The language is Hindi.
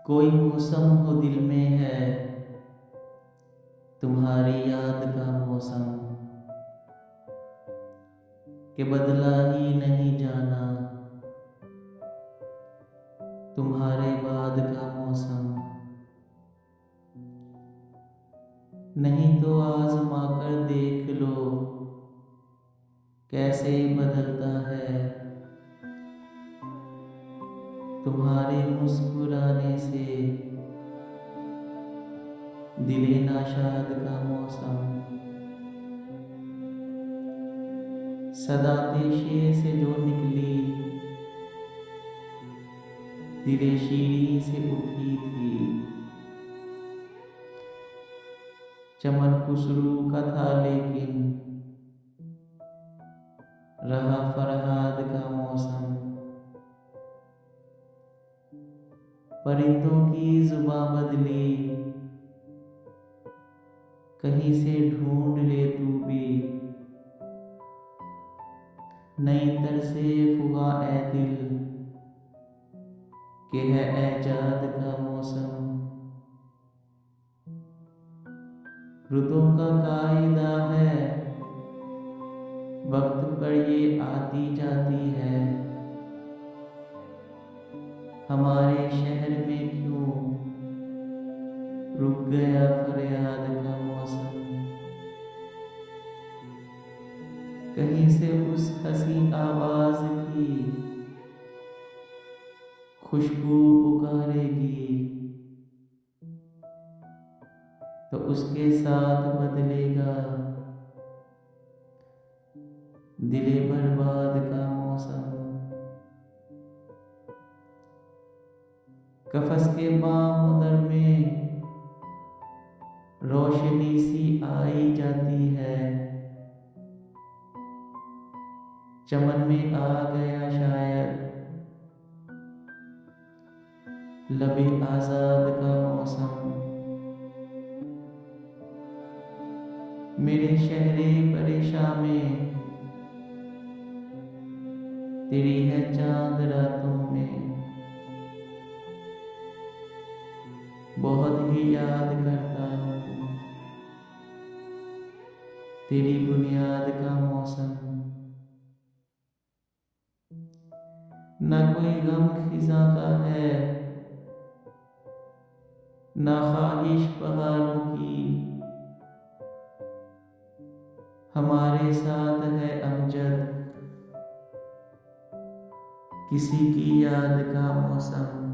कोई मौसम हो दिल में है, तुम्हारी याद का मौसम, के बदला ही नहीं जाना तुम्हारे बाद का मौसम। नहीं तो आजमा कर देख लो कैसे बदलता है तुम्हारे मुस्कुराने से दिले नाशाद का मौसम। सदा देशे से जो निकली दिले शीरी से उठी थी, चमन खुशरू का था लेकिन रहा फरहाद का मौसम। परिंदों की जुबां बदली कहीं से ढूंढ ले तू भी, नई तरसे फुगा ए दिल के है ऐजाद का मौसम। रुतों का कायदा है वक्त पर ये आती जाती है, हमारे शहर में क्यों रुक गया फरियाद का मौसम। कहीं से उस हंसी आवाज की खुशबू पुकारेगी, तो उसके साथ बदलेगा दिले बर्बाद का मौसम। कफस के बामुदर में रोशनी सी आई जाती है, चमन में आ गया शायद लबे आजाद का मौसम। मेरे शहरे परेशान में तेरी है चांद रातों में, बहुत ही याद करता हूँ तेरी बुनियाद का मौसम। न कोई गम खिजा का है न ख्वाहिश बहारों की, हमारे साथ है अमजद किसी की याद का मौसम।